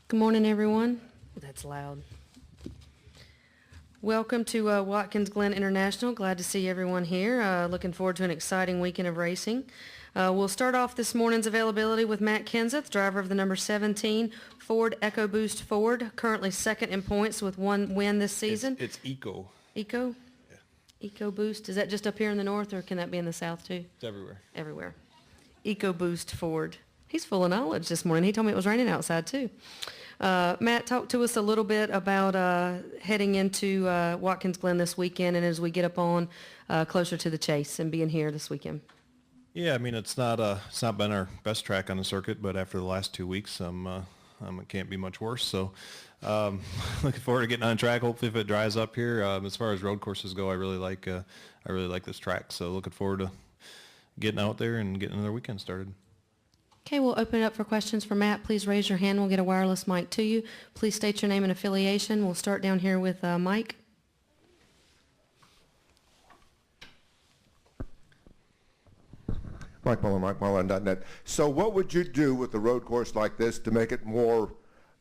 Good morning, everyone. That's loud. Welcome to Watkins Glen International. Glad to see everyone here. Looking forward to an exciting weekend of racing. We'll start off this morning's availability with Matt Kenseth, driver of the number 17 Ford EcoBoost Ford, currently second in points with one win this season. It's Eco. Eco? Yeah. EcoBoost. Is that just up here in the north, or can that be in the south too? It's everywhere. Everywhere. EcoBoost Ford. He's full of knowledge this morning. He told me it was raining outside too. Matt, talk to us a little bit about heading into Watkins Glen this weekend, and as we get up on closer to the chase and being here this weekend. Yeah, I mean it's not been our best track on the circuit, but after the last 2 weeks, it can't be much worse. So looking forward to getting on track. Hopefully, if it dries up here. As far as road courses go, I really like this track. So looking forward to getting out there and getting another weekend started. Okay, we'll open it up for questions for Matt. Please raise your hand. We'll get a wireless mic to you. Please state your name and affiliation. We'll start down here with Mike. Mike Muller, MikeMuller.net. So what would you do with a road course like this to make it more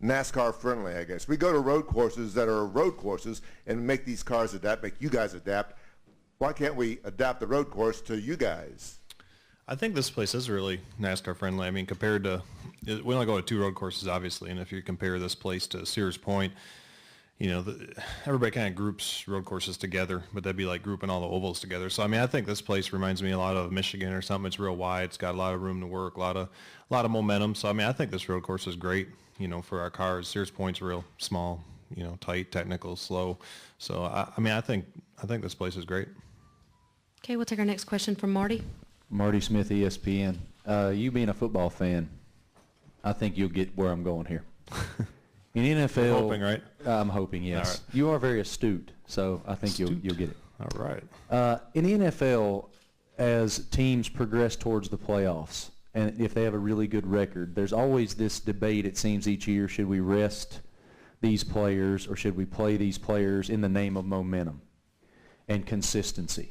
NASCAR friendly, I guess? We go to road courses that are road courses and make these cars adapt, make you guys adapt. Why can't we adapt the road course to you guys? I think this place is really NASCAR friendly. I mean, compared to, we only go to 2 road courses, obviously, and if you compare this place to Sears Point, you know, everybody kind of groups road courses together, but that'd be like grouping all the ovals together. So, I mean, I think this place reminds me a lot of Michigan or something. It's real wide. It's got a lot of room to work, a lot of momentum. So, I mean, I think this road course is great, you know, for our cars. Sears Point's real small, you know, tight, technical, slow. So, I think this place is great. Okay, we'll take our next question from Marty. Marty Smith, ESPN. You being a football fan, I think you'll get where I'm going here. In NFL, You're hoping, right? I'm hoping, yes. All right. You are very astute, so I think you'll get it. All right. In the NFL, as teams progress towards the playoffs, and if they have a really good record, there's always this debate, it seems, each year, should we rest these players or should we play these players in the name of momentum and consistency?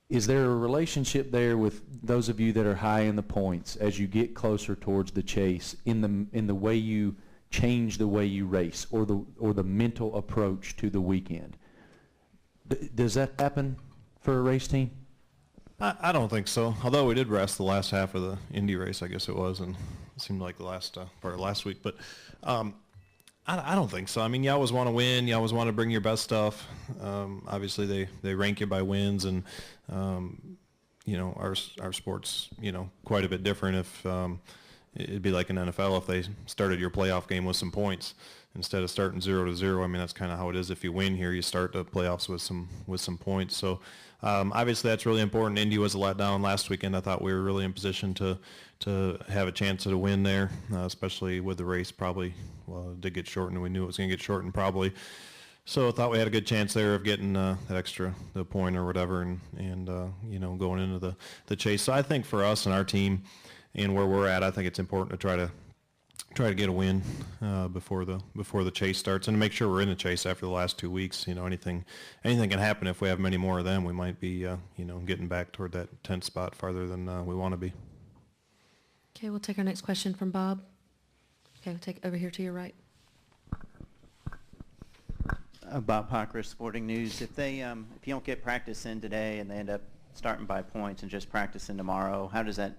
Is there a relationship there with those of you that are high in the points as you get closer towards the chase in the way you change the way you race or the mental approach to the weekend? Does that happen for a race team? I don't think so. Although we did rest the last half of the Indy race, I guess it was, and it seemed like the last part of last week. But I don't think so. I mean, you always want to win. You always want to bring your best stuff. Obviously, they rank you by wins, and you know, our sport's, you know, quite a bit different. If it'd be like an NFL if they started your playoff game with some points instead of starting 0-0. I mean, that's kind of how it is. If you win here, you start the playoffs with some points. So obviously, that's really important. Indy was a letdown last weekend. I thought we were really in position to have a chance at a win there, especially with the race probably. Well, it did get shortened. We knew it was going to get shortened probably. So I thought we had a good chance there of getting the point or whatever, and you know, going into the chase. So I think for us and our team and where we're at, I think it's important to try to get a win before the chase starts, and to make sure we're in the chase after the last 2 weeks. You know, anything can happen. If we have many more of them, we might be you know, getting back toward that 10th spot farther than we want to be. Okay, we'll take our next question from Bob. Okay, we'll take over here to your right. Bob Hocker, Sporting News. If you don't get practice in today and they end up starting by points and just practicing tomorrow, how does that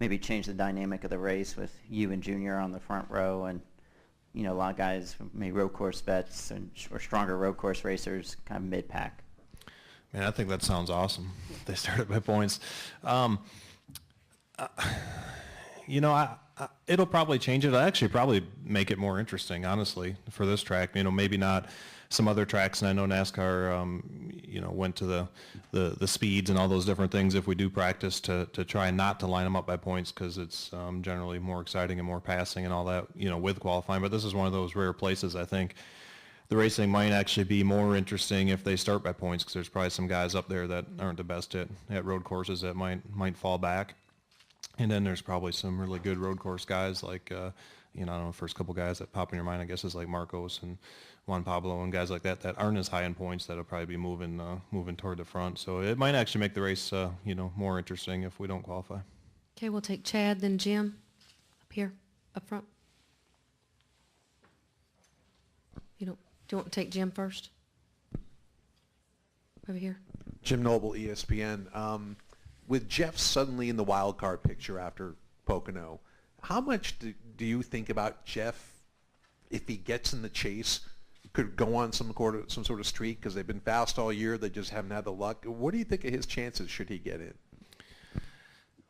maybe change the dynamic of the race with you and Junior on the front row, and you know, a lot of guys, maybe road course vets or stronger road course racers, kind of mid-pack? Man, I think that sounds awesome. They started by points. You know, it'll probably change it. It'll actually probably make it more interesting, honestly, for this track. You know, maybe not some other tracks, and I know NASCAR, you know, went to the speeds and all those different things if we do practice to try not to line them up by points, because it's generally more exciting and more passing and all that, you know, with qualifying. But this is one of those rare places, I think, the racing might actually be more interesting if they start by points, because there's probably some guys up there that aren't the best at road courses that might fall back. And then there's probably some really good road course guys like, you know, I don't know, the first couple guys that pop in your mind, I guess, is like Marcos and Juan Pablo and guys like that aren't as high in points, that'll probably be moving toward the front. So it might actually make the race, you know, more interesting if we don't qualify. Okay, we'll take Chad, then Jim, up here, up front. Do you want to take Jim first? Over here. Jim Noble, ESPN. With Jeff suddenly in the wild card picture after Pocono, how much do you think about Jeff, if he gets in the chase, could go on some sort of streak? Because they've been fast all year. They just haven't had the luck. What do you think of his chances should he get in?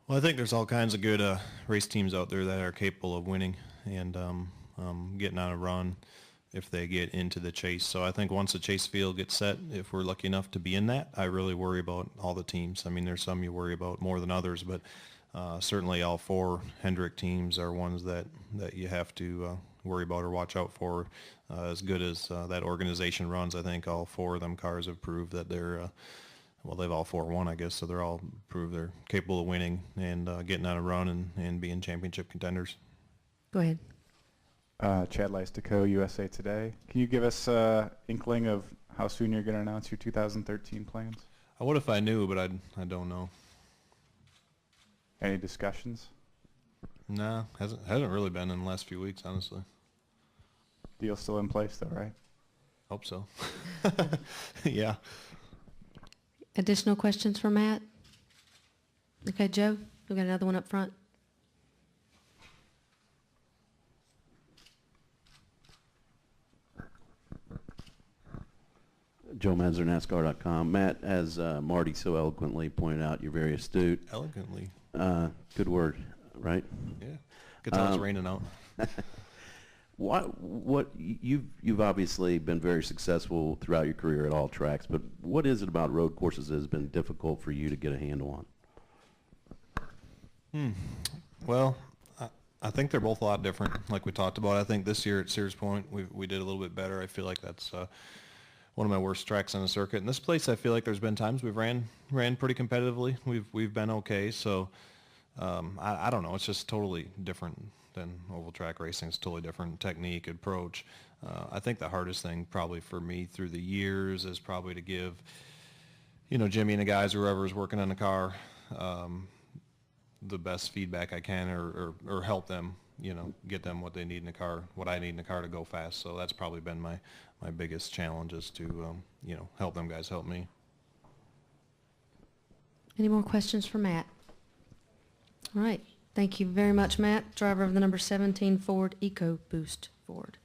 Well, I think there's all kinds of good race teams out there that are capable of winning and getting on a run if they get into the chase. So I think once the chase field gets set, if we're lucky enough to be in that, I really worry about all the teams. I mean, there's some you worry about more than others, but certainly all four Hendrick teams are ones that you have to worry about or watch out for. As good as that organization runs, I think all four of them cars have proved that they're well, they've all 4-1, I guess, so they're all proved they're capable of winning and getting on a run and being championship contenders. Go ahead. Chad Leistico, USA Today. Can you give us an inkling of how soon you're going to announce your 2013 plans? I would if I knew, but I don't know. Any discussions? No, hasn't really been in the last few weeks, honestly. Deal still in place, though, right? Hope so. Yeah. Additional questions for Matt? Okay, Joe, we got another one up front. Joe Manzer, NASCAR.com. Matt, as Marty so eloquently pointed out, you're very astute. Elegantly. Good word, right? Yeah. Good time it's raining out. What you've obviously been very successful throughout your career at all tracks, but what is it about road courses that has been difficult for you to get a handle on? Well, I think they're both a lot different, like we talked about. I think this year at Sears Point we did a little bit better. I feel like that's one of my worst tracks on the circuit. In this place, I feel like there's been times we've ran pretty competitively. We've been okay. So I don't know. It's just totally different than oval track racing. It's totally different technique, approach. I think the hardest thing probably for me through the years is probably to give, Jimmy and the guys, whoever's working on the car, the best feedback I can or help them, get them what they need in the car, what I need in the car to go fast. So that's probably been my biggest challenge is to, help them guys help me. Any more questions for Matt? All right. Thank you very much, Matt, driver of the number 17 Ford EcoBoost Ford.